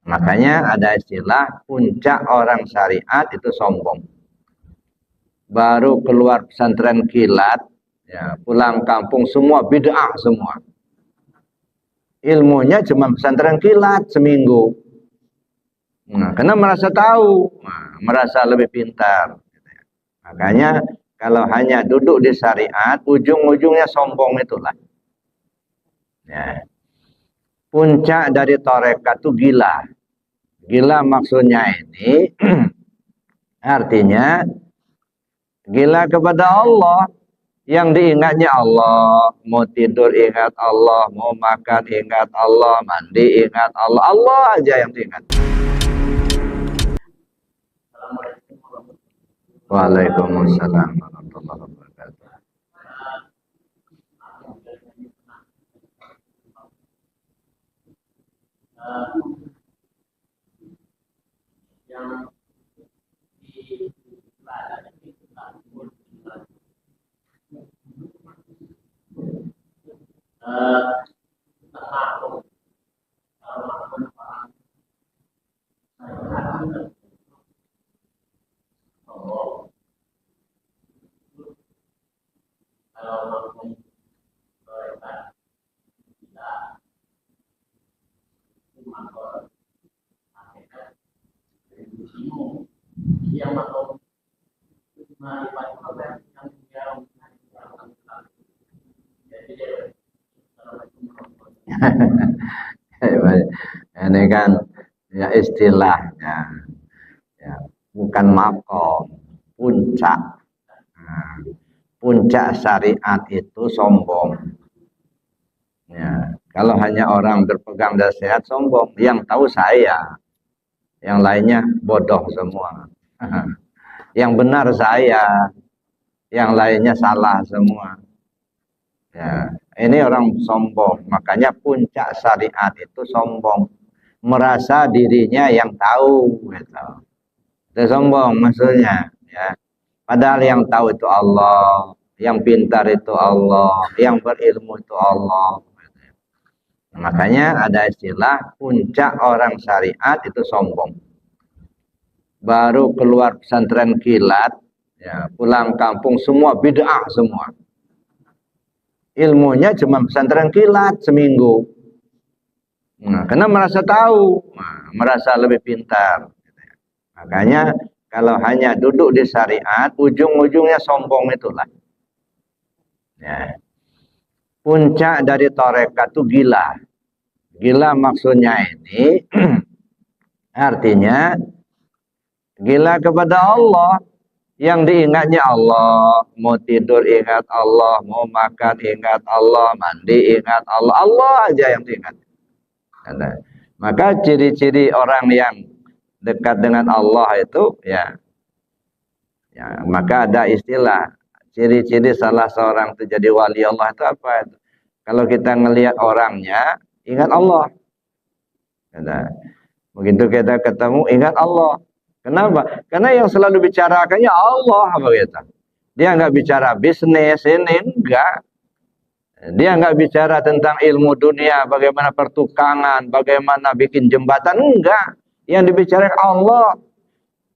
Makanya ada istilah puncak orang syariat itu sombong. Baru keluar pesantren kilat, ya, pulang kampung semua bid'ah semua. Ilmunya cuma pesantren kilat seminggu. Nah, karena merasa tahu, merasa lebih pintar. Makanya kalau hanya duduk di syariat, ujung-ujungnya sombong itulah. Ya. Puncak dari tarekat itu gila. Gila maksudnya ini artinya gila kepada Allah. Yang diingatnya Allah, mau tidur ingat Allah, mau makan ingat Allah, mandi ingat Allah, Allah aja yang diingat. Waalaikumsalam warahmatullahi wabarakatuh. Ini kan ya istilahnya, ya, bukan makom, puncak. Nah, puncak syariat itu sombong. Ya, kalau hanya orang berpegang dan sehat sombong, yang tahu saya, yang lainnya bodoh semua. Yang benar saya, yang lainnya salah semua. Ya, ini orang sombong, makanya puncak syariat itu sombong, merasa dirinya yang tahu, gitu. Itu sombong maksudnya, ya. Padahal yang tahu itu Allah, yang pintar itu Allah, yang berilmu itu Allah. Makanya ada istilah puncak orang syariat itu sombong. Baru keluar pesantren kilat, ya, pulang kampung semua bid'ah semua. Ilmunya cuma pesantren kilat seminggu. Nah, karena merasa tahu, merasa lebih pintar. Makanya kalau hanya duduk di syariat, ujung-ujungnya sombong itulah. Ya. Puncak dari tarekat itu gila. Gila maksudnya ini artinya gila kepada Allah. Yang diingatnya Allah, mau tidur ingat Allah, mau makan ingat Allah, mandi ingat Allah, Allah aja yang diingat. Maka ciri-ciri orang yang dekat dengan Allah itu, ya, maka ada istilah ciri-ciri salah seorang itu jadi wali Allah itu apa? Kalau kita ngelihat orangnya, ingat Allah. Begitu kita ketemu, ingat Allah. Kenapa? Karena yang selalu bicarakannya Allah, begitu. Dia nggak bicara bisnis ini, enggak. Dia nggak bicara tentang ilmu dunia, bagaimana pertukangan, bagaimana bikin jembatan, enggak. Yang dibicarakan Allah.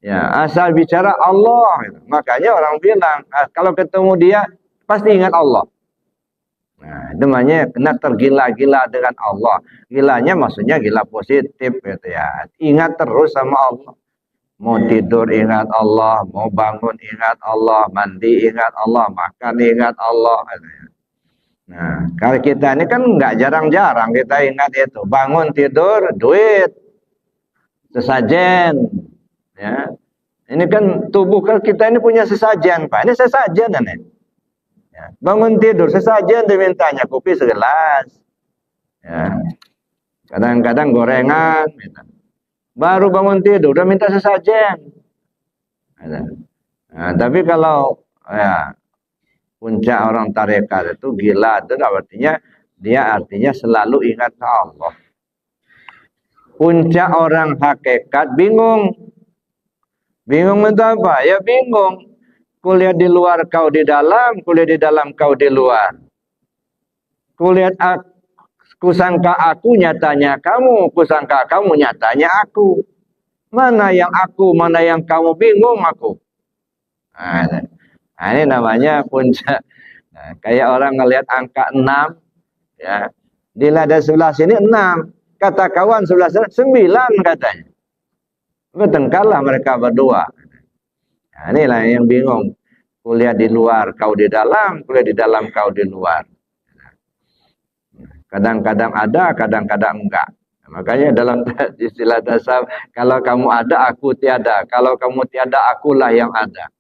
Ya, asal bicara Allah. Makanya orang bilang, kalau ketemu dia, pasti ingat Allah. Nah, itu namanya kena tergila-gila dengan Allah. Gilanya maksudnya gila positif, gitu ya. Ingat terus sama Allah. Mau tidur ingat Allah, mau bangun ingat Allah, mandi ingat Allah, makan ingat Allah. Nah, kalau kita ini kan nggak jarang-jarang kita ingat itu. Bangun tidur, duit, sesajen. Ya. Ini kan tubuh kita ini punya sesajen, Pak. Ini sesajen ini. Ya. Bangun tidur, sesajen dimintanya kopi segelas. Ya. Kadang-kadang gorengan. Gitu. Baru bangun tidur udah minta sesajen. Nah, tapi kalau ya, puncak orang tarekat itu gila, itu artinya dia artinya selalu ingat ke Allah. Puncak orang hakikat bingung. Bingung itu apa? Ya bingung. Kuliah di luar kau di dalam, kuliah di dalam kau di luar. Kusangka aku nyatanya kamu, kusangka kamu nyatanya aku. Mana yang aku, mana yang kamu, bingung aku. Nah, ini namanya puncak. Nah, kayak orang ngelihat angka 6, ya. Di lada sebelah sini 6. Kata kawan sebelah sana 9 katanya. Bertengkarlah mereka berdua. Nah, inilah yang bingung. Kuliah di luar, kau di dalam, kuliah di dalam, kau di luar. Kadang-kadang ada, kadang-kadang enggak. Makanya dalam istilah tasawuf, kalau kamu ada, aku tiada. Kalau kamu tiada, akulah yang ada.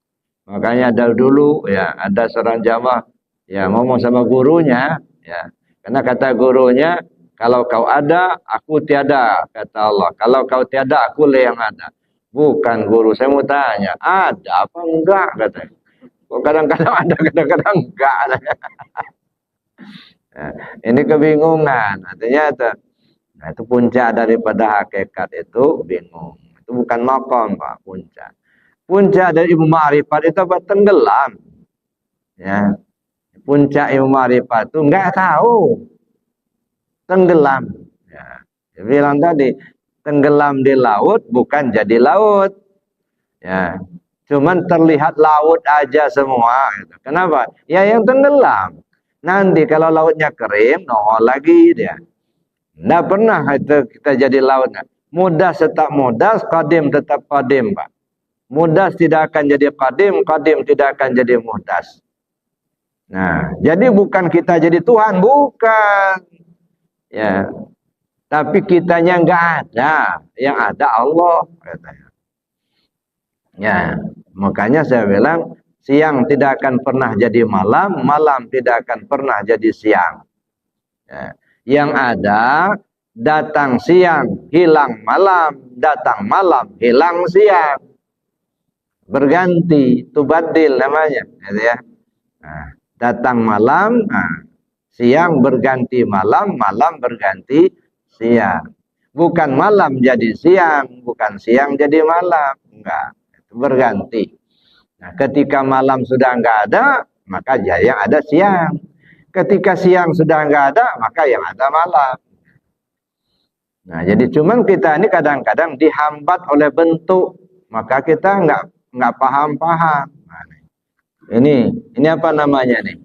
Makanya dari dulu ya ada seorang jamaah ya ngomong sama gurunya, ya. Karena kata gurunya, kalau kau ada, aku tiada, kata Allah. Kalau kau tiada, akulah yang ada. Bukan guru, saya mau tanya, ada apa enggak katanya. Kok kadang-kadang ada, kadang-kadang enggak. Nah, ini kebingungan. Artinya itu puncak daripada hakikat itu bingung. Itu bukan makom, Pak, puncak. Puncak dari ilmu ma'rifat itu apa? Tenggelam. Ya. Puncak ilmu ma'rifat itu enggak tahu. Tenggelam. Ya. Dia bilang tadi, tenggelam di laut bukan jadi laut. Ya. Cuman terlihat laut aja semua. Kenapa? Ya yang tenggelam. Nanti kalau lautnya kering, nongol lagi dia. Tidak pernah itu kita jadi lautnya. Mudas tetap mudas, qadim tetap qadim, Pak. Mudas tidak akan jadi qadim, qadim tidak akan jadi mudas. Nah, jadi bukan kita jadi Tuhan, bukan. Ya. Tapi kitanya enggak ada. Yang ada Allah, katanya. Ya, makanya saya bilang siang tidak akan pernah jadi malam, malam tidak akan pernah jadi siang. Ya. Yang ada datang siang, hilang malam, datang malam, hilang siang. Berganti, tubadil namanya, gitu ya. Nah, datang malam, siang berganti malam, malam berganti siang. Bukan malam jadi siang, bukan siang jadi malam, enggak. Berganti. Nah, ketika malam sudah enggak ada, maka yang ada siang. Ketika siang sudah enggak ada, maka yang ada malam. Nah, jadi cuman kita ini kadang-kadang dihambat oleh bentuk, maka kita enggak paham-paham. Nah, ini apa namanya nih?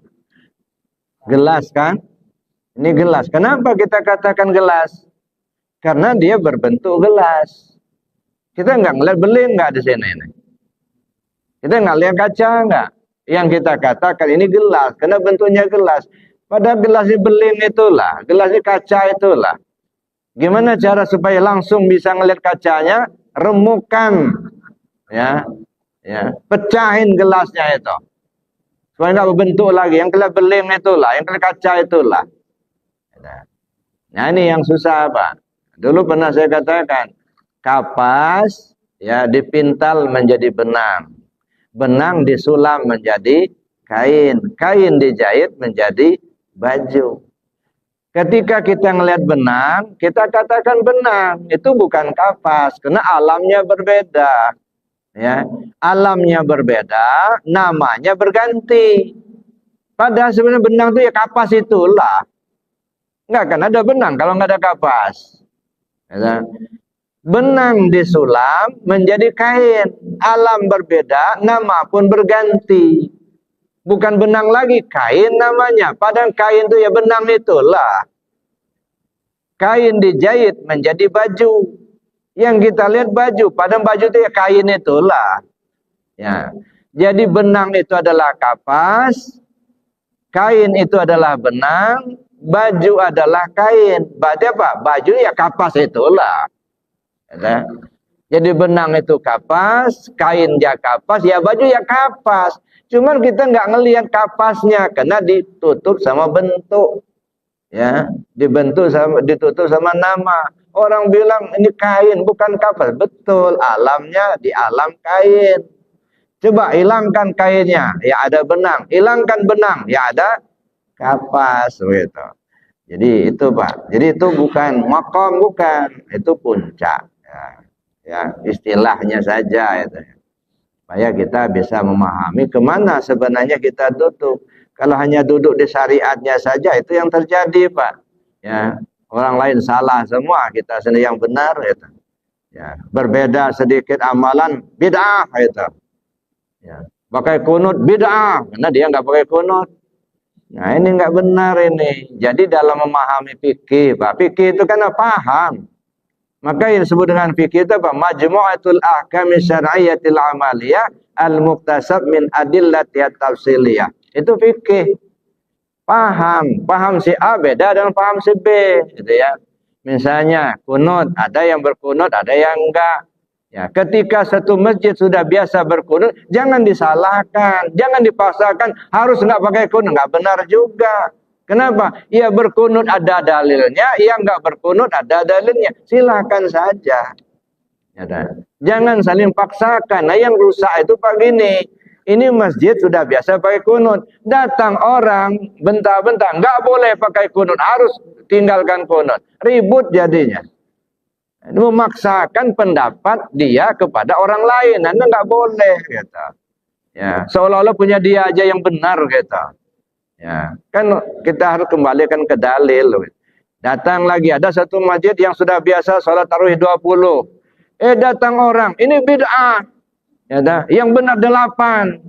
Gelas kan? Ini gelas. Kenapa kita katakan gelas? Karena dia berbentuk gelas. Kita enggak ngeliat beling enggak di sini nih. Kita enggak lihat kaca enggak? Yang kita katakan ini gelas karena bentuknya gelas. Padahal gelasnya beling itulah, gelasnya kaca itulah. Gimana cara supaya langsung bisa ngelihat kacanya? Remukan, ya, pecahin gelasnya itu. Supaya enggak berbentuk lagi. Yang kelihatan beling itulah, yang kelihatan kaca itulah. Nah, ini yang susah, Pak. Dulu pernah saya katakan, kapas ya dipintal menjadi benang. Benang disulam menjadi kain. Kain dijahit menjadi baju. Ketika kita ngelihat benang, kita katakan benang. Itu bukan kapas, karena alamnya berbeda. Ya, alamnya berbeda, namanya berganti. Padahal sebenarnya benang itu ya kapas itulah. Enggak akan ada benang kalau nggak ada kapas. Ya. Benang disulam menjadi kain. Alam berbeda, nama pun berganti. Bukan benang lagi, kain namanya. Padahal kain itu ya benang itulah. Kain dijahit menjadi baju. Yang kita lihat baju, padahal baju itu ya kain itulah. Ya. Jadi benang itu adalah kapas, kain itu adalah benang, baju adalah kain. Berarti apa? Baju ya kapas itulah. Ya. Jadi benang itu kapas, kain ya kapas, ya baju ya kapas. Cuman kita nggak ngelihat kapasnya karena ditutup sama bentuk. Ya, ditutup sama nama. Orang bilang ini kain bukan kapas. Betul, alamnya di alam kain. Coba hilangkan kainnya, ya ada benang. Hilangkan benang, ya ada kapas begitu. Jadi itu, Pak. Jadi itu bukan makom, bukan. Itu puncak. Ya, istilahnya saja itu. Supaya kita bisa memahami kemana sebenarnya kita duduk. Kalau hanya duduk di syariatnya saja itu yang terjadi, Pak. Ya, orang lain salah semua, kita sendiri yang benar gitu. Ya, berbeda sedikit amalan bid'ah gitu. Ya, pakai kunut bid'ah karena dia nggak pakai kunut. Nah, ini nggak benar ini. Jadi dalam memahami fikih, Pak, fikih itu kan paham. Maka yang disebut dengan fikih itu apa? Majmu'atul ahkam syar'iyyatil amaliyah al-muktasab min adillati tafsiliyah. Itu fikih. Paham si A beda dengan paham si B, gitu ya. Misalnya kunut, ada yang berkunut, ada yang enggak. Ya, ketika satu masjid sudah biasa berkunut, jangan disalahkan, jangan dipaksakan harus enggak pakai kunut, enggak benar juga. Kenapa? Ya berkunut ada dalilnya, yang enggak berkunut ada dalilnya. Silakan saja. Ya, jangan saling paksakan. Nah, yang rusak itu Pak gini. Ini masjid sudah biasa pakai kunut. Datang orang bentar-bentar nggak boleh pakai kunut, harus tinggalkan kunut. Ribut jadinya. Memaksakan pendapat dia kepada orang lain. Anda nggak boleh, gitu. Ya, seolah-olah punya dia aja yang benar, gitu. Ya, kan kita harus kembalikan ke dalil. Datang lagi ada satu masjid yang sudah biasa sholat tarawih 20. Datang orang, ini bid'ah. Ya dah, yang benar 8.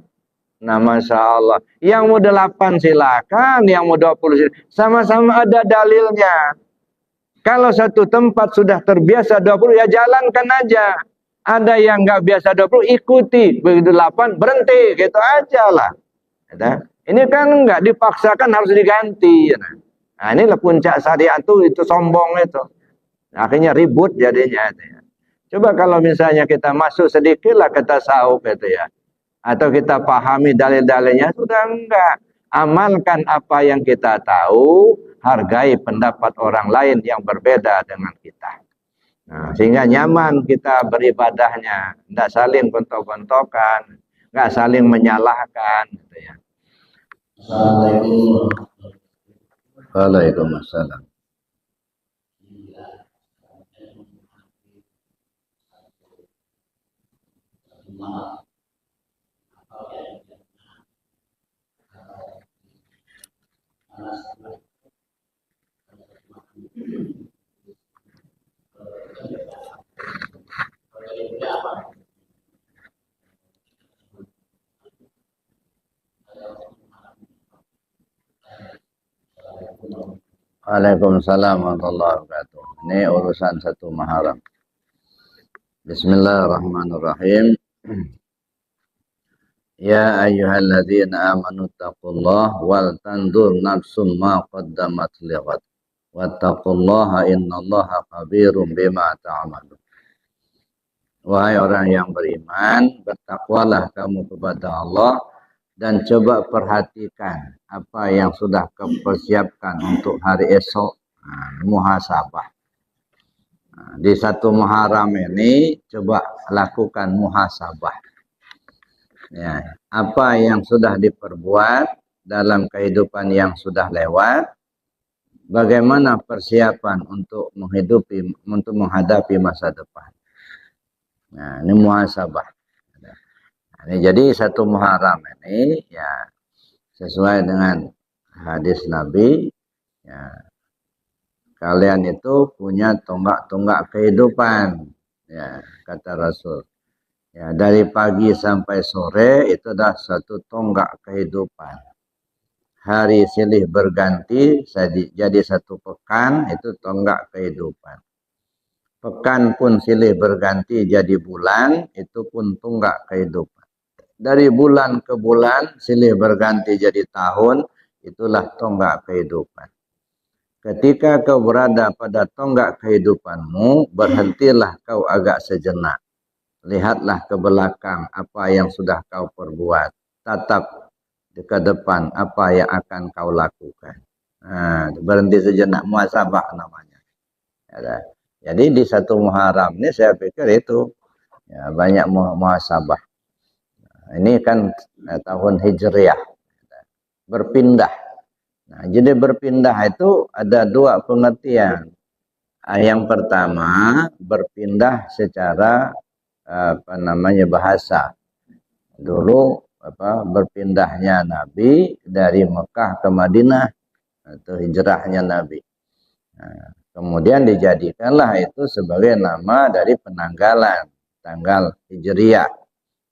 Nah, Masya Allah. Yang mau 8 silakan, yang mau 20 silakan. Sama-sama ada dalilnya. Kalau satu tempat sudah terbiasa 20, ya jalankan aja. Ada yang nggak biasa 20, ikuti. Begitu 8, berhenti. Gitu aja lah. Ya, ini kan nggak dipaksakan harus diganti. Nah, inilah puncak syariat itu sombong itu. Akhirnya ribut jadinya. Coba kalau misalnya kita masuk sedikitlah ke tasawuf itu ya. Atau kita pahami dalil-dalilnya, sudah enggak. Amalkan apa yang kita tahu, hargai pendapat orang lain yang berbeda dengan kita. Nah, sehingga nyaman kita beribadahnya. Enggak saling gontok-gontokan, enggak saling menyalahkan. Gitu ya. Assalamualaikum. Waalaikumsalam. Waalaikumsalam warahmatullahi wabarakatuh. Ini urusan satu Muharram. Bismillahirrahmanirrahim. Ya ayyuhalladzina amanu taqullaha wal tanzur nafsum ma qaddamat lighad. Wattaqullaha innallaha khabirum bima ta'malun. Wahai orang yang beriman, bertakwalah kamu kepada Allah dan coba perhatikan apa yang sudah kau persiapkan untuk hari esok. Muhasabah. Di satu Muharram ini coba lakukan muhasabah. Ya, apa yang sudah diperbuat dalam kehidupan yang sudah lewat, bagaimana persiapan untuk menghadapi masa depan. Nah, ini muhasabah. Nah, ini jadi satu Muharram ini ya sesuai dengan hadis Nabi, ya, kalian itu punya tonggak-tonggak kehidupan, ya, kata Rasul. Ya, dari pagi sampai sore itu adalah satu tonggak kehidupan. Hari silih berganti jadi satu pekan, itu tonggak kehidupan. Pekan pun silih berganti jadi bulan, itu pun tonggak kehidupan. Dari bulan ke bulan silih berganti jadi tahun, itulah tonggak kehidupan. Ketika kau berada pada tonggak kehidupanmu, berhentilah kau agak sejenak. Lihatlah ke belakang apa yang sudah kau perbuat. Tatap ke depan apa yang akan kau lakukan. Nah, berhenti sejenak, muhasabah namanya. Ya, jadi di satu Muharram ini saya pikir itu ya, banyak muhasabah. Nah, ini kan tahun Hijriah. Berpindah. Nah, jadi berpindah itu ada dua pengertian. Yang pertama, berpindah secara bahasa. Dulu berpindahnya Nabi dari Mekah ke Madinah atau hijrahnya Nabi. Nah, kemudian dijadikanlah itu sebagai nama dari penanggalan tanggal Hijriah.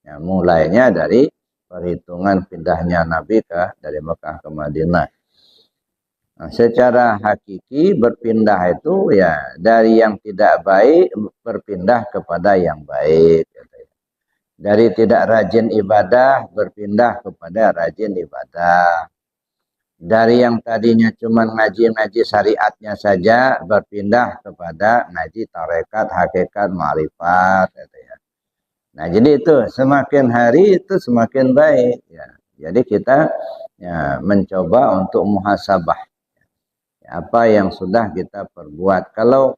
Ya, mulainya dari perhitungan pindahnya Nabi dari Mekah ke Madinah. Nah, secara hakiki berpindah itu ya dari yang tidak baik berpindah kepada yang baik. Dari tidak rajin ibadah berpindah kepada rajin ibadah. Dari yang tadinya cuma ngaji-ngaji syariatnya saja berpindah kepada ngaji tarekat, hakikat, ma'rifat. Nah, jadi itu semakin hari itu semakin baik. Ya. Jadi kita ya, mencoba untuk muhasabah apa yang sudah kita perbuat. Kalau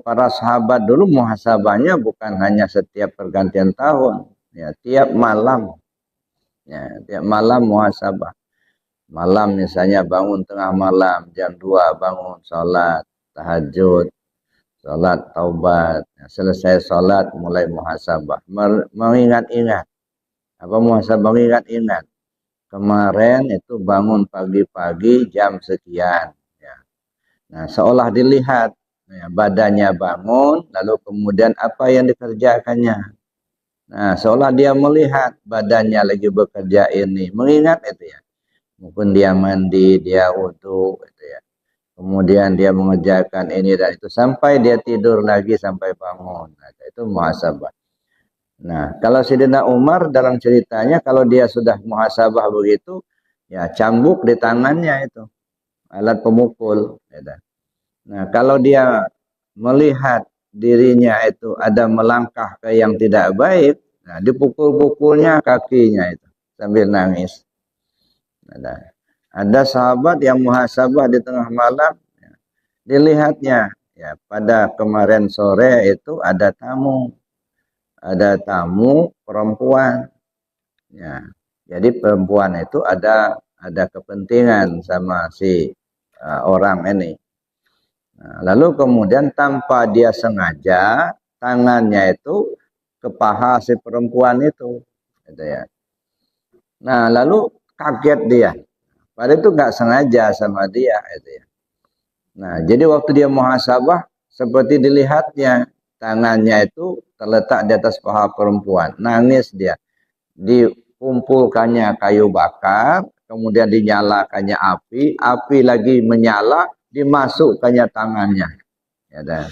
para sahabat dulu muhasabahnya bukan hanya setiap pergantian tahun, ya tiap malam, ya tiap malam muhasabah. Malam misalnya bangun tengah malam jam 2 bangun sholat tahajud, sholat taubat, selesai sholat mulai muhasabah, mengingat-ingat apa muhasabah, mengingat-ingat kemarin itu bangun pagi-pagi jam sekian, ya. Nah seolah dilihat ya, badannya bangun lalu kemudian apa yang dikerjakannya. Nah seolah dia melihat badannya lagi bekerja ini, mengingat itu ya. Mungkin dia mandi, dia wudhu, gitu ya. Kemudian dia mengerjakan ini dan itu sampai dia tidur lagi sampai bangun. Nah, itu muhasabah. Nah, kalau Sayyidina Umar dalam ceritanya kalau dia sudah muhasabah begitu, ya cambuk di tangannya itu alat pemukul. Gitu. Nah, kalau dia melihat dirinya itu ada melangkah ke yang tidak baik, nah dipukul-pukulnya kakinya itu sambil nangis. Ada sahabat yang muhasabah di tengah malam, ya, dilihatnya ya pada kemarin sore itu ada tamu perempuan, ya. Jadi perempuan itu ada kepentingan sama si orang ini. Nah, lalu kemudian tanpa dia sengaja tangannya itu ke paha si perempuan itu, gitu ya. Nah lalu kaget dia. Padahal itu nggak sengaja sama dia, itu ya. Nah, jadi waktu dia muhasabah, seperti dilihatnya tangannya itu terletak di atas paha perempuan. Nangis dia. Dikumpulkannya kayu bakar, kemudian dinyalakannya api, api lagi menyala, dimasukkannya tangannya. Ya, dan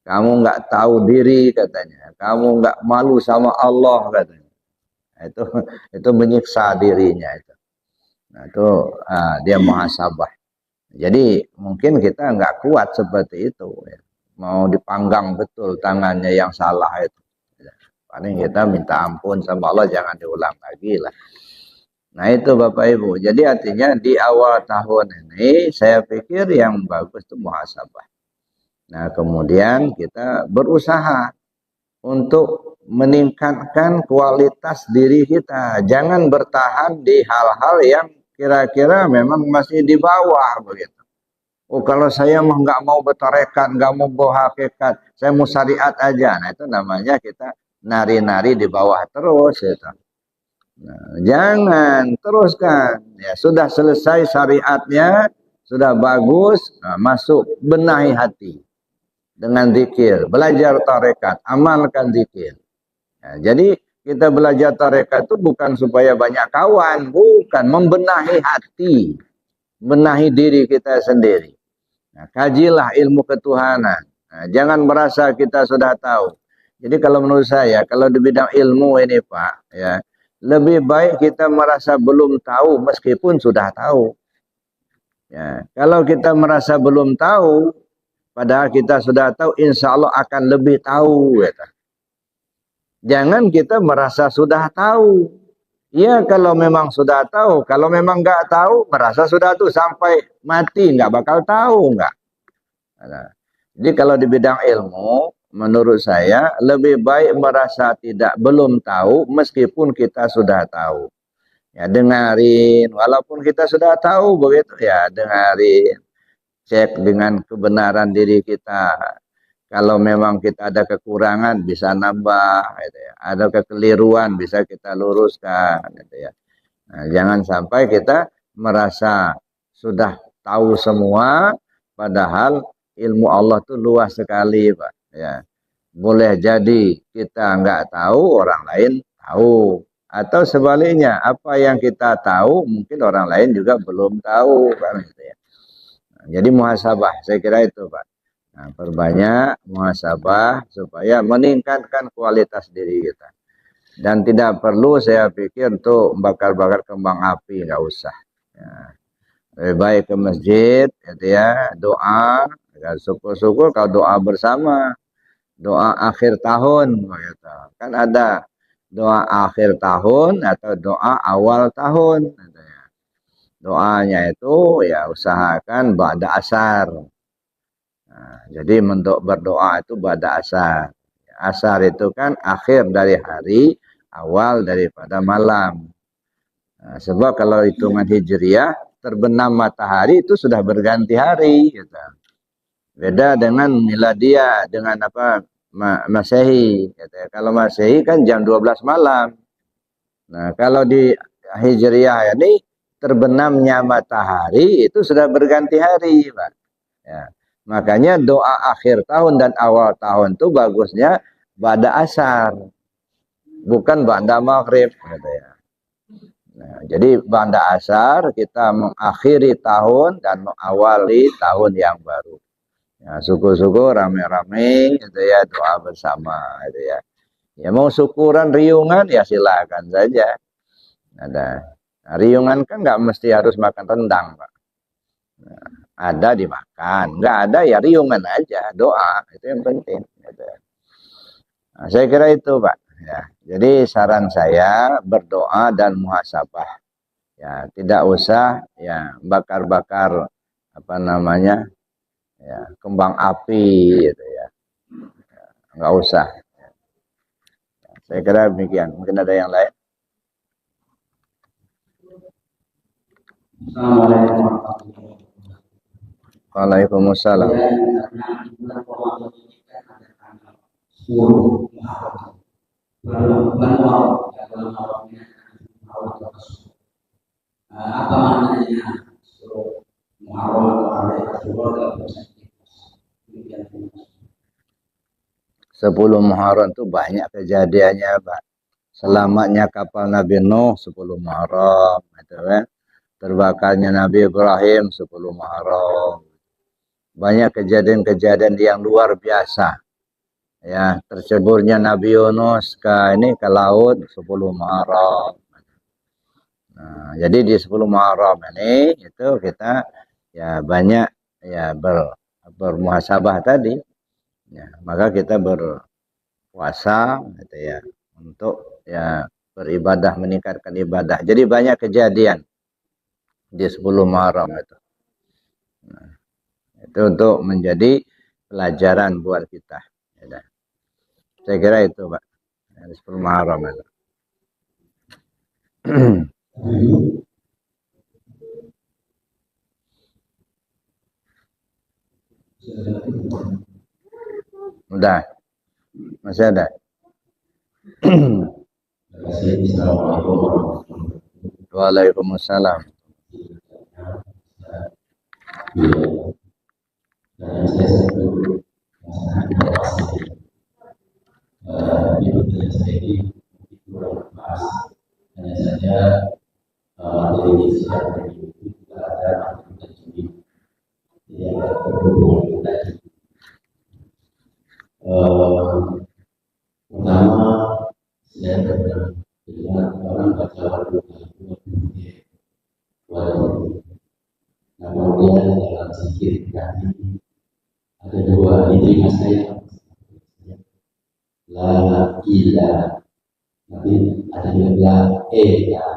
kamu nggak tahu diri katanya, kamu nggak malu sama Allah katanya. Itu menyiksa dirinya itu. Nah, itu dia muhasabah. Jadi mungkin kita nggak kuat seperti itu. Ya. Mau dipanggang betul tangannya yang salah itu. Ya. Paling kita minta ampun sama Allah, jangan diulang lagi lah. Nah itu Bapak Ibu. Jadi artinya di awal tahun ini saya pikir yang bagus itu muhasabah. Nah kemudian kita berusaha untuk meningkatkan kualitas diri kita. Jangan bertahan di hal-hal yang kira-kira memang masih di bawah begitu. Oh kalau saya mah nggak mau bertarekat, nggak mau bawa hakikat, saya mau syariat aja. Nah itu namanya kita nari-nari di bawah terus. Gitu. Nah, jangan teruskan. Ya sudah selesai syariatnya, sudah bagus, nah, masuk benahi hati dengan zikir, belajar tarekat, amalkan zikir. Nah, jadi kita belajar tarekat itu bukan supaya banyak kawan, bukan, membenahi hati, benahi diri kita sendiri. Nah, kajilah ilmu ketuhanan. Nah, jangan merasa kita sudah tahu. Jadi kalau menurut saya, kalau di bidang ilmu ini Pak, ya lebih baik kita merasa belum tahu meskipun sudah tahu. Ya, kalau kita merasa belum tahu, padahal kita sudah tahu, insya Allah akan lebih tahu. Gitu. Jangan kita merasa sudah tahu. Ya kalau memang sudah tahu, kalau memang nggak tahu, merasa sudah tahu sampai mati nggak bakal tahu nggak. Nah, jadi kalau di bidang ilmu, menurut saya lebih baik merasa belum tahu meskipun kita sudah tahu. Ya dengarin, walaupun kita sudah tahu begitu ya dengarin, cek dengan kebenaran diri kita. Kalau memang kita ada kekurangan bisa nambah, gitu ya. Ada kekeliruan bisa kita luruskan, gitu ya. Nah, jangan sampai kita merasa sudah tahu semua, Padahal ilmu Allah tuh luas sekali, Pak. Ya, boleh jadi kita nggak tahu, orang lain tahu. Atau sebaliknya, apa yang kita tahu mungkin orang lain juga belum tahu, Pak. Gitu ya. Nah, jadi muhasabah, saya kira itu, Pak. Nah, perbanyak muhasabah supaya meningkatkan kualitas diri kita. Dan tidak perlu saya pikir untuk bakar-bakar kembang api, nggak usah. Ya. Lebih baik ke masjid, gitu ya, doa, ya, syukur-syukur kalau doa bersama, doa akhir tahun, gitu. Kan ada doa akhir tahun atau doa awal tahun. Gitu ya. Doanya itu ya usahakan ba'da asar. Nah, jadi berdoa itu ba'da asar. Asar itu kan akhir dari hari, awal daripada malam. Nah, sebab kalau hitungan hijriah, terbenam matahari itu sudah berganti hari. Gitu. Beda dengan miladiah, dengan apa Masehi. Gitu. Kalau Masehi kan jam 12 malam. Nah, kalau di hijriah ini, terbenamnya matahari itu sudah berganti hari, Pak. Ya. Makanya doa akhir tahun dan awal tahun itu bagusnya ba'da asar, bukan ba'da maghrib. Gitu ya. Nah, jadi ba'da asar kita mengakhiri tahun dan mengawali tahun yang baru. Ya, syukur-syukur rame-rame gitu ya, doa bersama gitu ya. Ya mau syukuran riungan ya silakan saja. Ada. Nah, riungan kan nggak mesti harus makan rendang, Pak. Nah, ada dimakan, nggak ada ya riungan aja, doa itu yang penting. Gitu. Nah, saya kira itu, Pak. Ya, jadi saran saya berdoa dan muhasabah. Ya, tidak usah ya bakar-bakar apa namanya ya kembang api gitu ya. Nggak usah. Saya kira demikian. Mungkin ada yang lain. Waalaikumsalam. Apa maknanya Muharram atau 10 Muharram itu banyak kejadiannya, Pak. Selamatnya kapal Nabi Nuh 10 Muharram, gitu kan. Terbakarnya Nabi Ibrahim 10 Muharram. Banyak kejadian-kejadian yang luar biasa. Ya, terceburnya Nabi Yunus ke laut 10 Muharram. Nah, jadi di 10 Muharram ini itu kita ya banyak ya bermuhasabah tadi. Ya, maka kita berpuasa gitu ya untuk ya beribadah, meningkatkan ibadah. Jadi banyak kejadian di 10 Muharram itu. Nah, itu untuk menjadi pelajaran buat kita. Ya, saya kira itu, Pak. Di 10 Muharram itu. Udah, masih ada. Waalaikumsalam. hanya saja dari sejarah itu juga ada materi yang berhubungan tadi. Pertama, saya dengar orang baca waduh, nah kemudian dalam zikir tadi ada dua inti mas saya la ilah, tapi ada juga ya,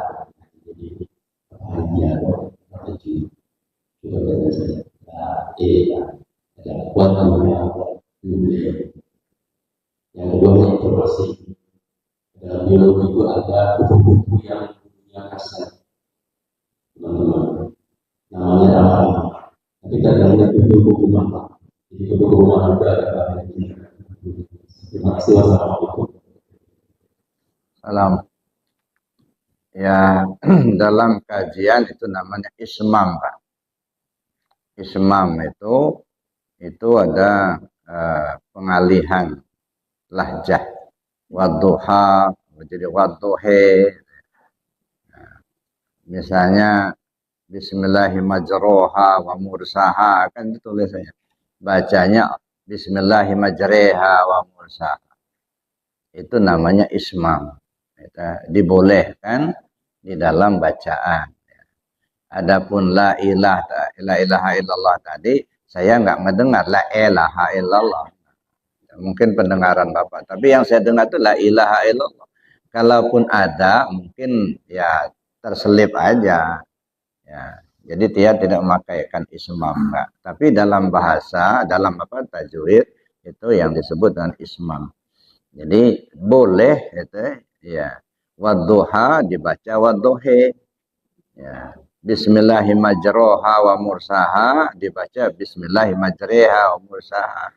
jadi bahagia terkejut juga kata saya la ya, ada kuat namanya dunia. Yang kedua informasi dalam biologi itu ada kupu-kupu yang kasar, teman-teman. Namanya ramah, tapi kadang-kadang kupu-kupu mahal. Jadi kupu-kupu mahal juga ada bahannya. Terima kasih. Wassalamualaikum. Salam. Ya, dalam kajian itu namanya ismam, Pak. Ismam itu ada pengalihan lahjah. Wadduha menjadi wadduhe. Misalnya Bismillahirrahmanirrahim wa mursaha, kan itu tulisannya. Bacanya Bismillahirrahmanirrahim wa mursaha. Itu namanya ismam. Itu dibolehkan di dalam bacaan. Adapun la ilaha illallah tadi saya nggak mendengar la ilaha illallah. Mungkin pendengaran Bapak, tapi yang saya dengar itu la ilaha illallah. Kalaupun ada mungkin ya terselip aja. Ya, jadi dia tidak memakaikan ismam enggak. Tapi dalam bahasa, dalam tajwid itu yang disebut dengan ismam. Jadi boleh itu ya. Wadduha dibaca wadduhe. Ya. Bismillahirrahmanirrahim wa mursaha dibaca Bismillahirrahmanirrahim wa mursaha.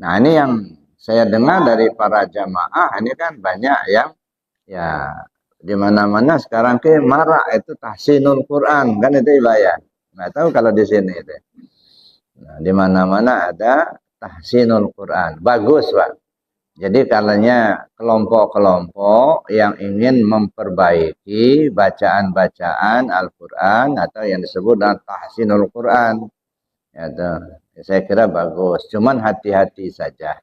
Nah, ini yang saya dengar dari para jamaah, ini kan banyak yang ya di mana-mana sekarang ke marak itu tahsinul Quran, kan itu ibadah. Nggak tahu kalau di sini itu. Nah, di mana-mana ada tahsinul Quran. Bagus, Pak. Jadi kalanya kelompok-kelompok yang ingin memperbaiki bacaan-bacaan Al-Quran atau yang disebut dengan tahsinul Quran. Ya, saya kira bagus. Cuman hati-hati saja.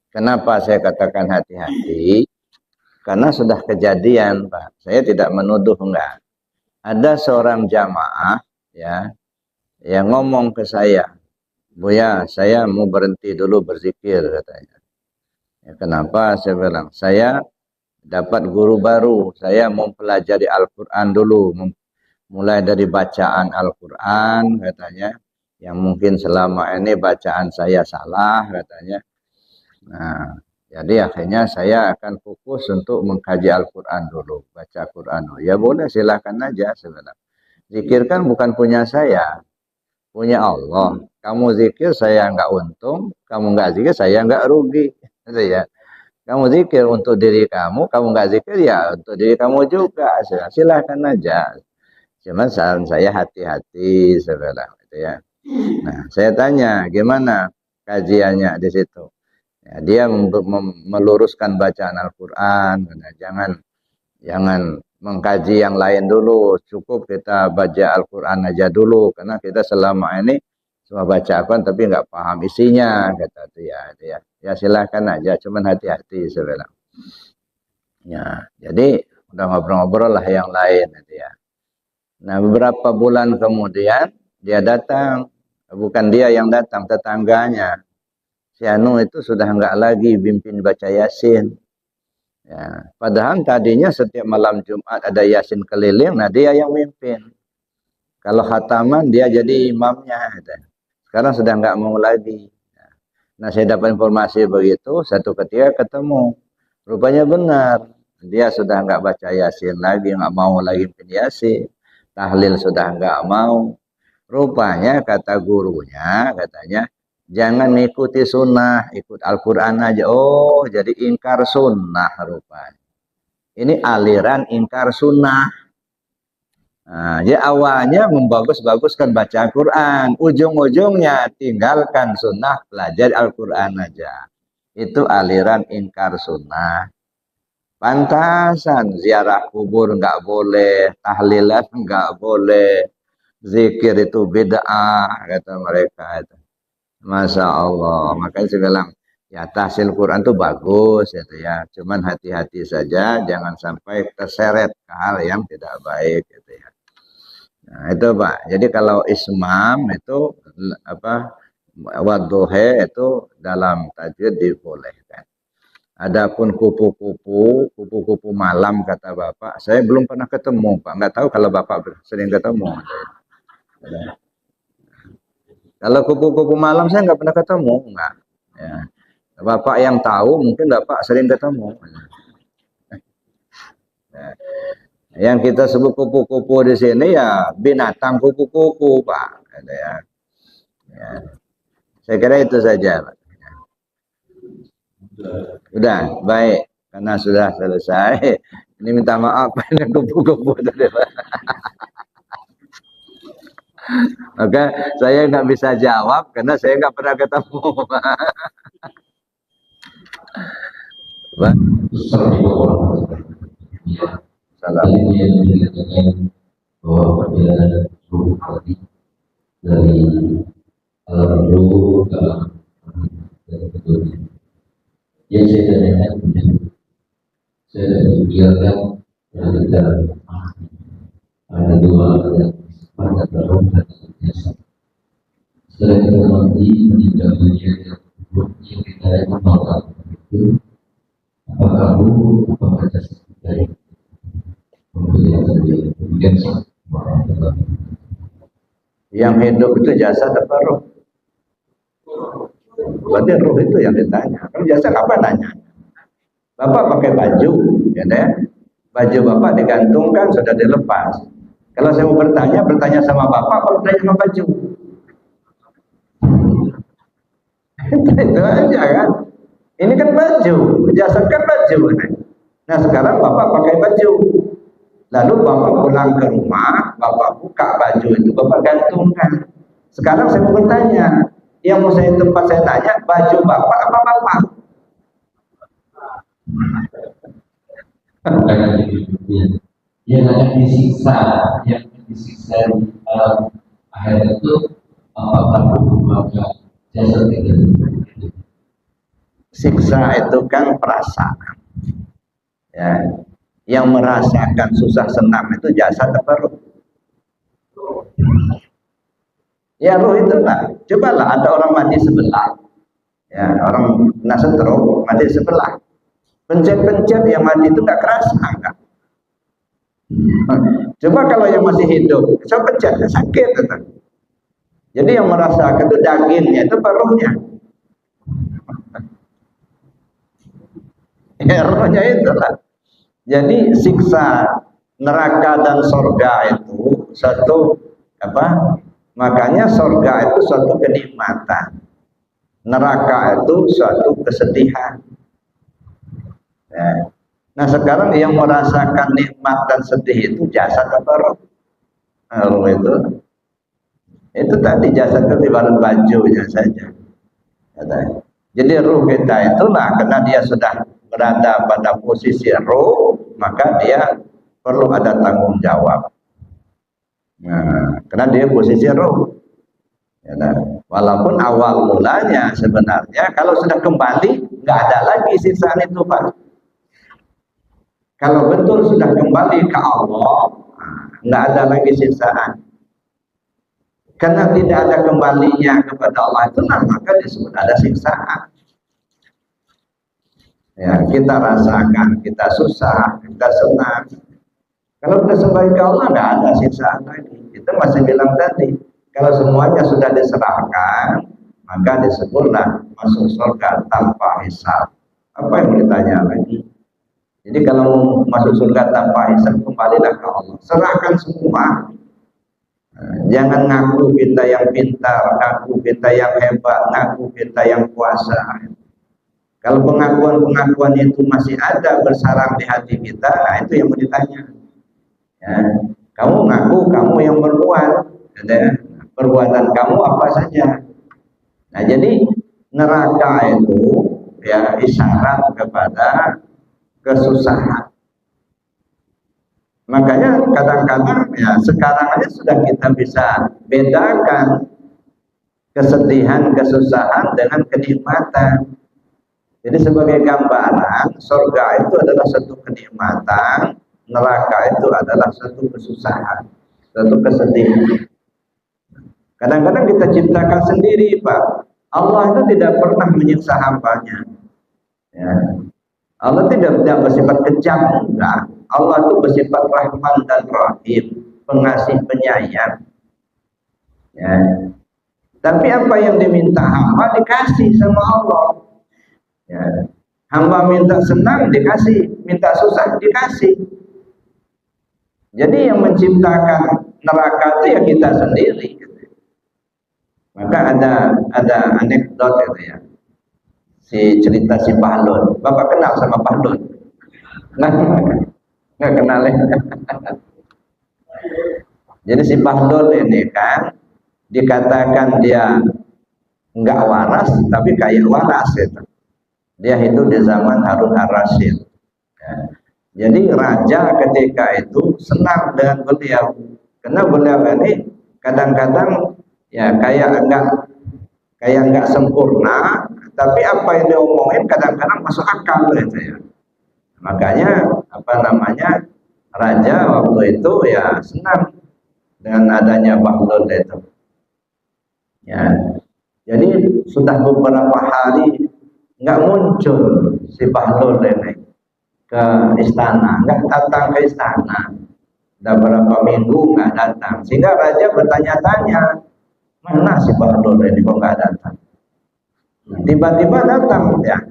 Kenapa saya katakan hati-hati? Karena sudah kejadian, Pak. Saya tidak menuduh, enggak. Ada seorang jamaah ya yang ngomong ke saya, "Buya, saya mau berhenti dulu berzikir," katanya. Ya, kenapa? Saya bilang, saya dapat guru baru. Saya mau pelajari Al-Quran dulu. Mulai dari bacaan Al-Quran, katanya. Yang mungkin selama ini bacaan saya salah, katanya. Nah, jadi akhirnya saya akan fokus untuk mengkaji Al-Quran dulu, baca Quran. Ya boleh, silakan aja sebenarnya. Zikir kan bukan punya saya, punya Allah. Kamu zikir saya nggak untung, kamu nggak zikir saya nggak rugi. Gitu ya. Kamu zikir untuk diri kamu nggak zikir ya untuk diri kamu juga. Silakan aja. Cuman saran saya hati-hati sebenarnya. Gitu ya. Nah, saya tanya gimana kajiannya di situ. Ya, dia meluruskan bacaan Al-Quran, jangan mengkaji yang lain dulu, cukup kita baca Al-Quran aja dulu, karena kita selama ini cuma baca Al-Quran tapi nggak paham isinya, kata dia. Ya silakan aja, cuman hati-hati sebenarnya. Ya, jadi udah ngobrol-ngobrol lah yang lain, gitu ya. Nah, beberapa bulan kemudian dia datang, bukan dia yang datang, tetangganya. Si Anu itu sudah enggak lagi pimpin baca Yasin. Ya, padahal tadinya setiap malam Jumat ada Yasin keliling, nah dia yang mimpin. Kalau khataman dia jadi imamnya. Sekarang sudah enggak mau lagi. Nah, saya dapat informasi begitu, satu ketika ketemu. Rupanya benar, dia sudah enggak baca Yasin lagi, enggak mau lagi pimpin Yasin. Tahlil sudah enggak mau. Rupanya kata gurunya, katanya, jangan mengikuti sunnah, ikut Al-Quran aja. Oh, jadi ingkar sunnah rupanya. Ini aliran ingkar sunnah. Nah, ya awalnya membagus-baguskan baca Al-Quran. Ujung-ujungnya tinggalkan sunnah, belajar Al-Quran aja. Itu aliran ingkar sunnah. Pantasan, ziarah kubur nggak boleh, tahlilan nggak boleh, zikir itu bid'ah, kata mereka itu. Masya Allah, makanya saya bilang, ya tahsil Quran itu bagus, gitu ya. Cuman hati-hati saja, jangan sampai terseret ke hal yang tidak baik, gitu ya. Nah, itu Pak. Jadi kalau ismam itu wadduhe itu dalam tajwid dibolehkan. Adapun kupu-kupu malam kata Bapak, saya belum pernah ketemu Pak. Nggak tahu kalau Bapak sering ketemu. Kalau kupu-kupu malam saya nggak pernah ketemu, enggak. Ya. Bapak yang tahu mungkin Bapak sering ketemu. Ya. Yang kita sebut kupu-kupu di sini ya binatang kupu-kupu, Pak. Ya. Ya. Saya kira itu saja, Pak. Sudah, baik. Karena sudah selesai. Ini minta maaf ini kupu-kupu tadi, Pak. Maka saya nggak bisa jawab karena saya nggak pernah ketemu. Salam. Dia menceritakan bahwa perjalanan ruh tadi dari alam ruh ke alam dari betulnya. Yang saya tanyakan, saya dibiarkan berada ada dua ada pada terang dan biasa. Setelah kita mati meninggal dunia yang kita amalkan itu apakah ruh apakah jasad dari kemudian yang hidup itu jasad apa roh? Berarti roh itu yang ditanya. Kalau jasad apa nanya? Bapak pakai baju, ya deh. Baju bapak digantungkan sudah dilepas. Kalau saya mau bertanya sama bapak, kalau bertanya sama baju. Itu aja kan. Ini kan baju, jasad kan baju. Nah sekarang bapak pakai baju. Lalu bapak pulang ke rumah, bapak buka baju itu, bapak gantungkan. Sekarang saya mau bertanya, yang mau saya tempat saya tanya, baju bapak apa bapak? Yang akan disiksa di alam akhirat itu apakah maka jasad itu? Siksa itu kan perasaan. Ya, yang merasakan susah senang itu jasad apa roh? Ya roh itulah. Cobalah ada orang mati sebelah. Ya, orang kena stroke mati sebelah. Pencet-pencet yang mati itu nggak kerasa enggak? Coba kalau yang masih hidup, saya pencet sakit itu. Jadi yang merasakan itu dagingnya itu paruhnya. Ya rohnya itulah. Jadi siksa neraka dan sorga itu satu apa? Makanya sorga itu suatu kenikmatan, neraka itu suatu kesedihan. Ya. Nah sekarang yang merasakan nikmat dan sedih itu jasad apa roh? Roh itu tadi jasad itu ibarat bajunya saja. Jadi roh kita itulah karena dia sudah berada pada posisi roh, maka dia perlu ada tanggung jawab. Nah, karena dia posisi roh. Ya, walaupun awal mulanya sebenarnya kalau sudah kembali nggak ada lagi siksaan itu Pak. Kalau betul sudah kembali ke Allah, nggak ada lagi siksaan. Karena tidak ada kembalinya kepada Allah itu, maka disebut ada siksaan. Ya, kita rasakan, kita susah, kita senang. Kalau sudah kembali ke Allah, nggak ada siksaan lagi. Itu masih bilang tadi, kalau semuanya sudah diserahkan, maka disebutlah masuk surga tanpa hisab. Apa yang mau ditanya lagi? Jadi kalau masuk surga tanpa hisab, kembalilah ke Allah. Serahkan semua. Jangan ngaku kita yang pintar, ngaku kita yang hebat, ngaku kita yang kuasa. Kalau pengakuan-pengakuan itu masih ada bersarang di hati kita, nah itu yang mau ditanya. Ya, kamu ngaku kamu yang berbuat, ya, perbuatan kamu apa saja. Nah jadi neraka itu ya isyarat kepada kesusahan. Makanya kadang-kadang ya sekarang aja sudah kita bisa bedakan kesedihan, kesusahan dengan kenikmatan. Jadi sebagai gambaran, surga itu adalah satu kenikmatan, neraka itu adalah satu kesusahan, satu kesedihan. Kadang-kadang kita ciptakan sendiri, Pak. Allah itu tidak pernah menyiksa hambanya. Ya. Allah tidak bersifat kejam, enggak. Allah itu bersifat Rahman dan Rahim, pengasih penyayang. Ya. Tapi apa yang diminta hamba dikasih sama Allah. Ya. Hamba minta senang dikasih, minta susah dikasih. Jadi yang menciptakan neraka itu ya kita sendiri. Maka ada anekdot itu ya. Cerita si Bahlul. Bapak kenal sama Bahlul? Nah, nggak kenal ya. Jadi si Bahlul ini kan dikatakan dia enggak waras, tapi kayak waras itu. Dia hidup di zaman Harun ar-Rasyid. Ya. Jadi raja ketika itu senang dengan beliau, karena beliau ini kadang-kadang ya kayak enggak sempurna, tapi apa yang diomongin kadang-kadang masuk akal gitu ya. Makanya raja waktu itu ya senang dengan adanya Bahlul itu. Ya, jadi sudah beberapa hari nggak muncul si Bahlul ini ke istana, nggak datang ke istana. Udah berapa minggu nggak datang, sehingga raja bertanya-tanya, mana si Bahlul ini kok nggak datang? Tiba-tiba datang ya.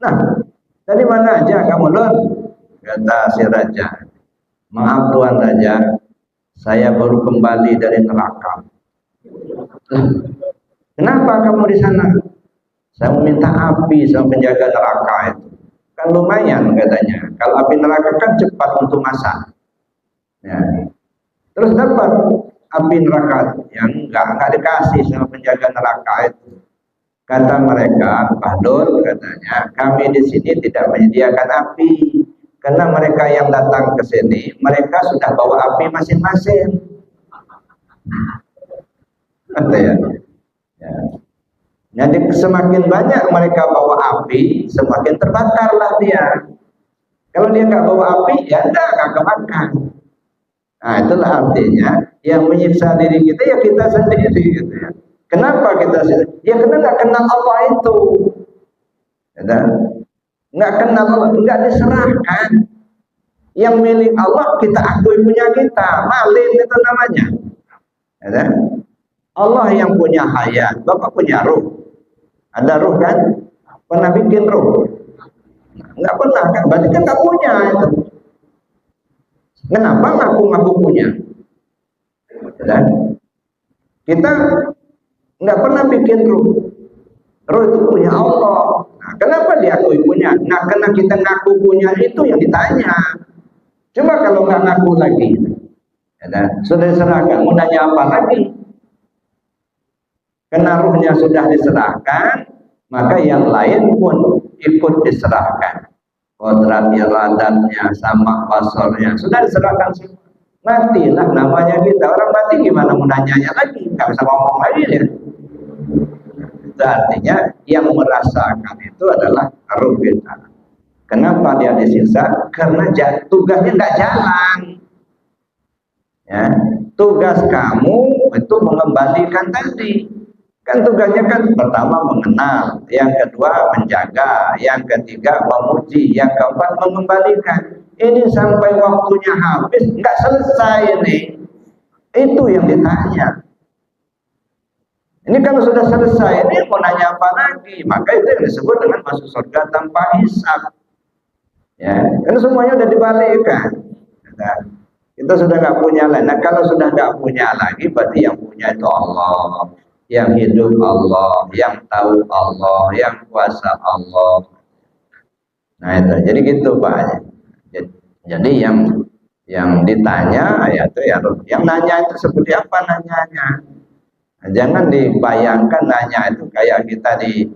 Nah, dari mana aja kamu, Lur? Kata si raja, maaf Tuan Raja, saya baru kembali dari neraka. Kenapa kamu di sana? Saya meminta api sama penjaga neraka itu. Kan lumayan katanya. Kalau api neraka kan cepat untuk masak. Ya. Terus dapat api neraka yang enggak dikasih sama penjaga neraka itu. Kata mereka, Bahlul katanya, kami di sini tidak menyediakan api. Karena mereka yang datang ke sini, mereka sudah bawa api masing-masing. Ada ya? Ya. Jadi semakin banyak mereka bawa api, semakin terbakarlah dia. Kalau dia nggak bawa api, ya nggak kebakar. Nah, itulah artinya yang menyiksa diri kita ya kita sendiri gitu ya. Kenapa kita sendiri? Ya karena nggak kenal Allah itu. Ya, nggak kenal Allah, nggak diserahkan. Yang milik Allah kita akui punya kita, malin itu namanya. Ya, Allah yang punya hayat, Bapak punya ruh. Ada ruh kan? Pernah bikin ruh? Nggak pernah kan? Berarti kan nggak punya itu. Kenapa ngaku-ngaku punya? Dan kita nggak pernah bikin ruh. Ruh itu punya Allah. Nah, kenapa diakui punya? Nah, karena kita ngaku punya itu yang ditanya. Coba kalau nggak ngaku lagi, ya, sudah diserahkan, mau nanya apa lagi? Karena ruhnya sudah diserahkan, maka yang lain pun ikut diserahkan. Kodrat iradatnya sama pasornya sudah diserahkan semua. Matilah namanya kita. Orang mati gimana mau nanyanya lagi? Nggak bisa ngomong lagi ya. Itu artinya yang merasakan itu adalah ruh kita. Kenapa dia disiksa? Karena tugasnya nggak jalan. Ya, tugas kamu itu mengembalikan tadi. Kan tugasnya kan pertama mengenal, yang kedua menjaga, yang ketiga memuji, yang keempat mengembalikan. Ini sampai waktunya habis nggak selesai ini. Itu yang ditanya. Ini kalau sudah selesai, ini mau nanya apa lagi? Maka itu yang disebut dengan masuk surga tanpa hisab. Ya, karena semuanya udah dibalikkan. Nah, kita sudah nggak punya lagi. Nah, kalau sudah nggak punya lagi, berarti yang punya itu Allah, yang hidup Allah, yang tahu Allah, yang kuasa Allah. Nah itu, jadi gitu Pak. Jadi yang ditanya ya itu ya, yang nanya itu seperti apa nanyanya. Nah, jangan dibayangkan nanya itu kayak kita di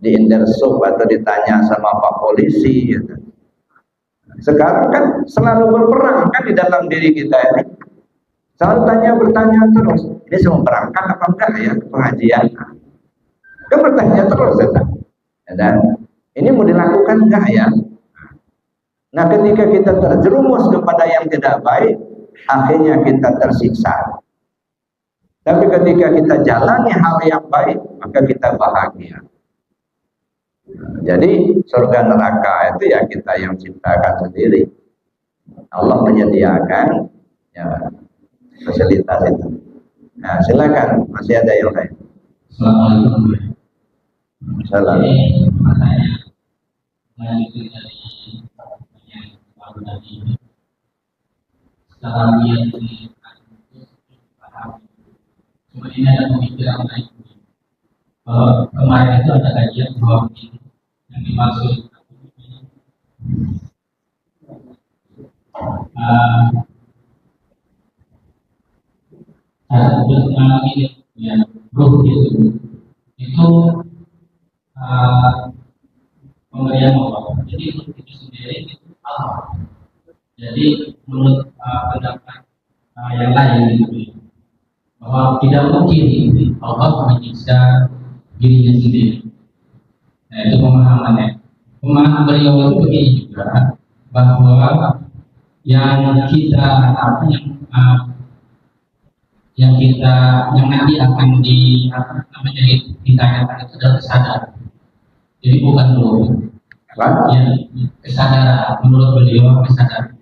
Indersub atau ditanya sama Pak Polisi. Gitu. Sekarang kan selalu berperang kan di dalam diri kita ini. Selalu bertanya terus. Ini semua berangkat apa enggak ya ke pengajian? Kan bertanya terus ya. Dan ini mau dilakukan enggak ya? Nah, ketika kita terjerumus kepada yang tidak baik, akhirnya kita tersiksa. Tapi ketika kita jalani hal yang baik, maka kita bahagia. Jadi surga neraka itu ya kita yang ciptakan sendiri. Allah menyediakan ya, fasilitas itu. Nah, silakan, masih ada yang lain. Assalamualaikum. Salam. Sekarang dia cuma ini ada pemikiran lain. Kemarin itu ada kajian bahwa yang dimaksud ini ya, ruh itu uh, pemberian Allah. Jadi ruh itu sendiri itu Allah. Jadi menurut pendapat yang lain gitu, bahwa tidak mungkin Allah menyiksa dirinya sendiri. Nah itu pemahamannya. Pemahaman beliau itu begini juga, bahwa yang kita yang nanti akan ditanyakan itu adalah kesadaran. Jadi bukan ruh. Ya, kesadaran menurut beliau kesadaran.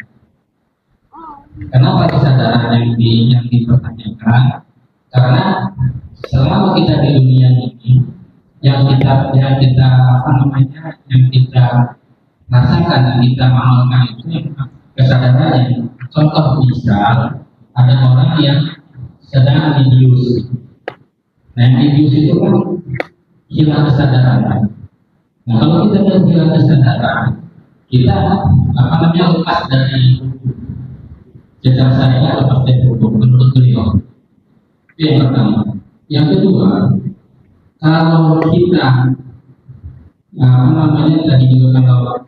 Kenapa kesadaran yang dipertanyakan? Karena selama kita di dunia ini, yang kita rasakan, yang kita amalkan itu kesadarannya. Contoh misal ada orang yang sedang dibius. Nah, yang dibius itu kan hilang kesadaran. Nah, kalau kita sudah hilang kesadaran, kita lepas dari secara saya lepas dari hukum menurut beliau. Itu yang pertama. Yang kedua, kalau kita tadi juga kalau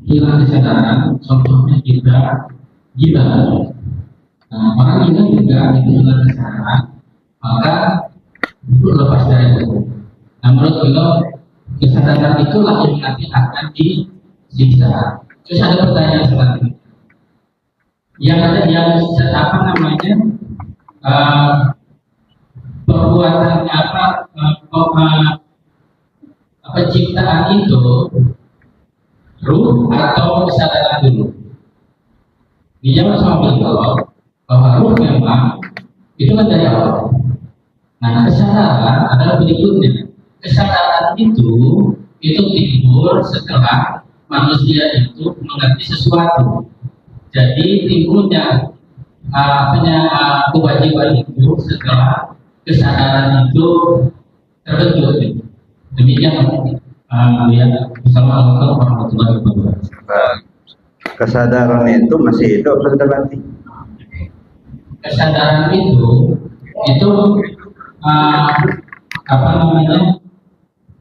hilang kesadaran, contohnya kita gila. Nah, orang gila juga itu hilang kesadaran, maka itu lepas dari hukum. Nah, menurut beliau kesadaran itulah yang nanti akan disiksa. Terus ada pertanyaan selanjutnya. Yang ada perbuatan penciptaan itu ruh atau kesadaran dulu? Dijawab sama beliau bahwa ruh memang itu kan dari Allah. Nah, kesadaran adalah berikutnya. Kesadaran itu timbul setelah manusia itu mengerti sesuatu. Jadi timbulnya kewajiban itu setelah kesadaran itu terbentuk. Demikian Assalamualaikum warahmatullahi wabarakatuh. Kesadaran itu masih hidup sudah mati. Kesadaran itu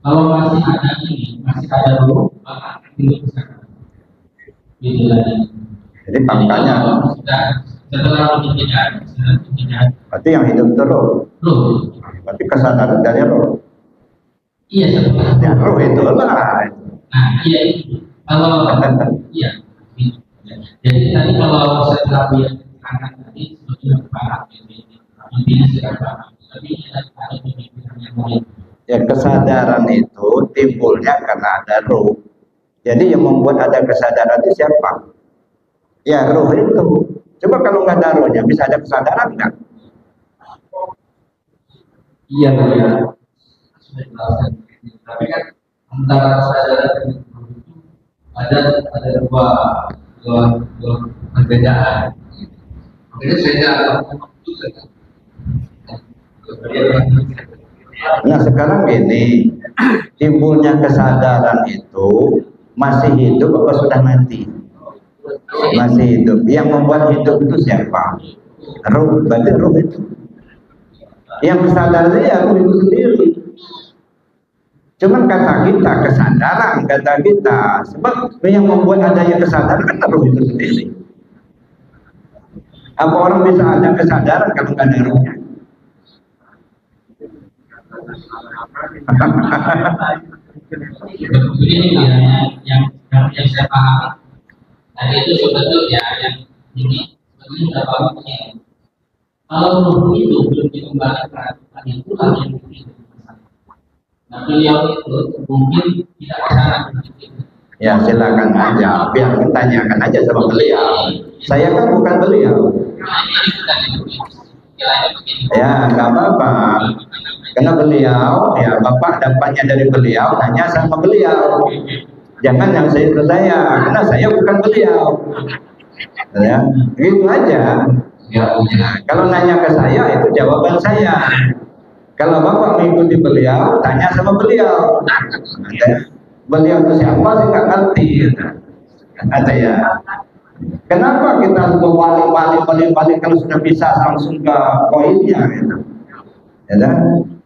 kalau masih ada ruh, maka itu kesadaran. Itulah. Jadi faktanya setelah tidak. Berarti yang hidup itu roh. Berarti kesadaran dari roh. Iya, setelah. Ya, roh itu lah. Nah, iya itu. Kalau iya. Jadi tadi kalau setelah dia terangkan tadi sebetulnya paham intinya sudah paham. Tapi ada pemikiran yang lain. Ya, kesadaran itu timbulnya karena ada roh. Jadi yang membuat ada kesadaran itu siapa? Ya, roh itu. Coba kalau nggak ada rohnya, bisa ada kesadaran nggak? Iya, ya. Sudah jelaskan. Tapi kan antara kesadaran dan roh itu ada dua perbedaan. Makanya saya Nah, sekarang gini, timbulnya kesadaran itu masih hidup atau sudah mati? Masih hidup. Yang membuat hidup itu siapa? Ruh. Berarti ruh itu. Yang kesadarnya ya ruh itu sendiri. Cuman kata kita kesadaran, kata kita. Sebab yang membuat adanya kesadaran kan ruh itu sendiri. Apa orang bisa ada kesadaran kalau nggak ada ruhnya? Ini yang saya pahami. Tadi itu sebetulnya yang ini sebetulnya sudah paham begini. Kalau ruh itu belum dikembalikan, itulah yang begitu. Nah, beliau itu mungkin tidak kesana. Ya silakan aja, biar tanyakan aja sama beliau. Saya kan bukan beliau. Ya nggak apa-apa. Karena beliau, ya Bapak dapatnya dari beliau, tanya sama beliau. Jangan yang saya ke saya, karena saya bukan beliau. Ya, gitu aja. Ya, kalau nanya ke saya itu jawaban saya. Kalau Bapak mengikuti beliau, tanya sama beliau. Beliau itu siapa sih nggak ngerti. Ada ya. Kenapa kita wali kalau sudah bisa langsung ke poinnya? Gitu. Ya kan?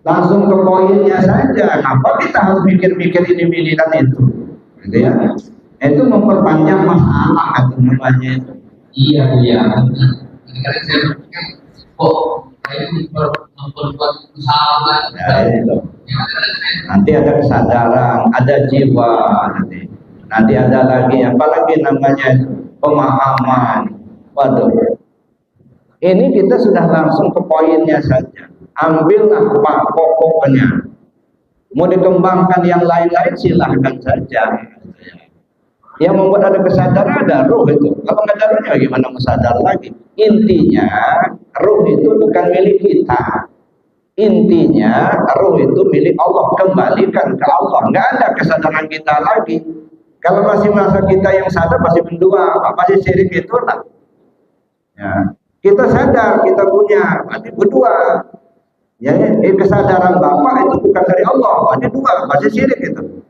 Langsung ke poinnya saja. Kenapa kita harus mikir-mikir ini dan itu? Gitu ya. Itu memperpanjang masalah atau namanya itu. Iya Bu ya. Kadang-kadang saya berpikir, kok ini memperbuat usaha Ya, itu. Nanti ada kesadaran, ada jiwa nanti ada lagi apalagi namanya pemahaman. Waduh, ini kita sudah langsung ke poinnya saja. Ambillah pokoknya. Mau dikembangkan yang lain-lain silahkan saja. Yang membuat ada kesadaran ada ruh itu. Kalau nggak ada ruhnya bagaimana mau sadar lagi? Intinya ruh itu bukan milik kita. Intinya ruh itu milik Allah, kembalikan ke Allah. Nggak ada kesadaran kita lagi. Kalau masih masa kita yang sadar masih mendua, masih syirik itu lah. Ya. Kita sadar kita punya, berarti berdua. Ya, kesadaran Bapak itu bukan dari Allah, berarti dua, masih syirik itu.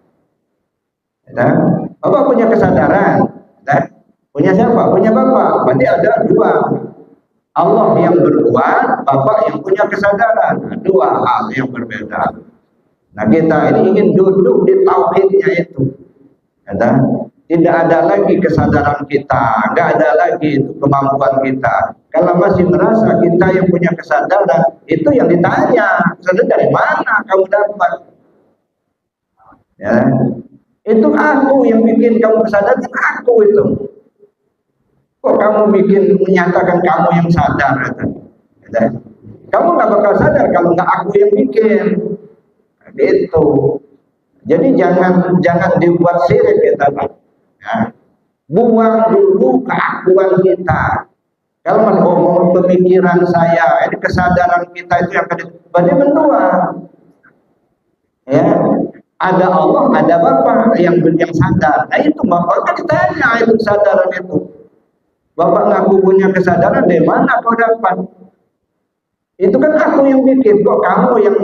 Ya. Bapak punya kesadaran, ya. Punya siapa? Punya Bapak, berarti ada dua. Allah yang berbuat, Bapak yang punya kesadaran. Dua hal yang berbeda. Nah kita ini ingin duduk di tauhidnya itu. Ya, tidak ada lagi kesadaran kita, nggak ada lagi itu kemampuan kita. Kalau masih merasa kita yang punya kesadaran, itu yang ditanya, kesadaran dari mana kamu dapat? Ya, itu aku yang bikin kamu kesadaran, aku itu. Kok kamu bikin menyatakan kamu yang sadar? Ya. Kamu nggak bakal sadar kalau nggak aku yang bikin. Gitu. Jadi jangan dibuat syirik kita, Pak. Ya. Buang dulu keakuan kita. Kalau ngomong pemikiran saya, ini kesadaran kita itu yang berarti mendua. Ya, ada Allah, ada Bapak yang sadar. Nah itu Bapak kan ditanya itu kesadaran itu. Bapak ngaku punya kesadaran, dari mana kau dapat? Itu kan aku yang bikin, kok kamu yang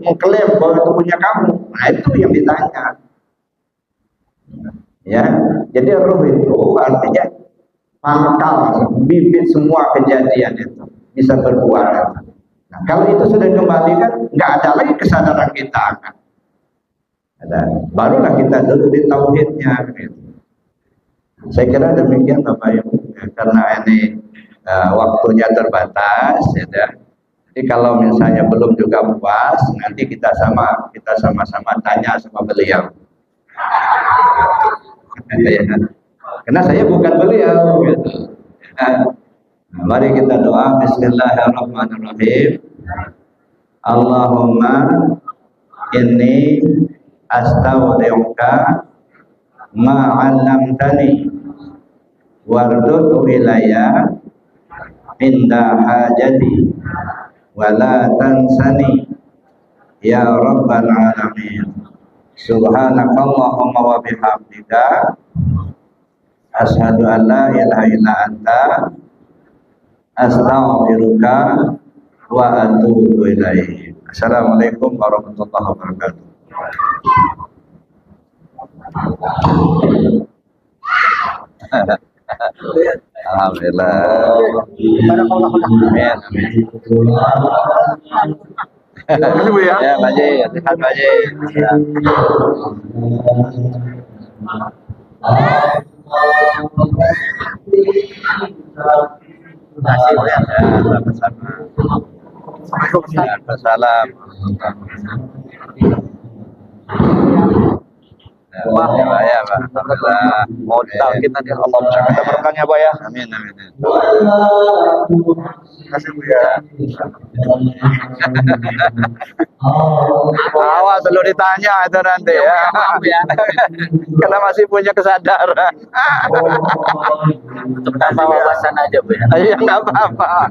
mengklaim bahwa itu punya kamu. Nah itu yang ditanya. Ya, jadi ruh itu artinya pangkal, bibit semua kejadian itu bisa berbuat. Nah kalau itu sudah kembalikan, nggak ada lagi kesadaran kita kan. Barulah kita duduk di tauhidnya. Gitu. Saya kira demikian Bapak Ibu, ya, karena ini waktunya terbatas. Ya. Jadi kalau misalnya belum juga puas, nanti kita sama-sama tanya sama beliau. Karena saya bukan beliau. Gitu. Nah, mari kita doa. Bismillahirrahmanirrahim. Allahumma inni astaudi'uka ma'allamtani wardutu ilayya minda hajati wala tansani ya rabbal alamin. Subhanakallahumma wa bihamdika asyhadu an la ilaha illa anta astaghfiruka wa atubu ilaik. Assalamualaikum warahmatullahi wabarakatuh. Alhamdulillah. Amin. Ya, Pak Haji, sehat Pak Haji. Ya, sama-sama. Waalaikumsalam. Ya, Pak. Alhamdulillah. Mau kita nih Allah kita berkahnya Pak ya. Amin. Terima kasih Bu ya. Awas dulu ditanya itu nanti ya. Karena masih punya kesadaran. Untuk tambah wawasan aja Bu ya. Iya nggak apa-apa.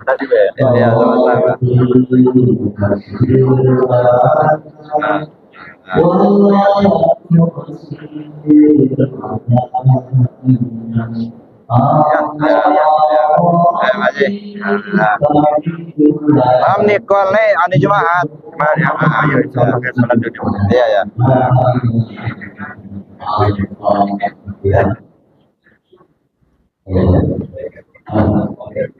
Tadi Bu ya. Ya, sama-sama. Maaf nih call nih ane Jumat. Ayo pakai salat dulu. Iya ya. Oke.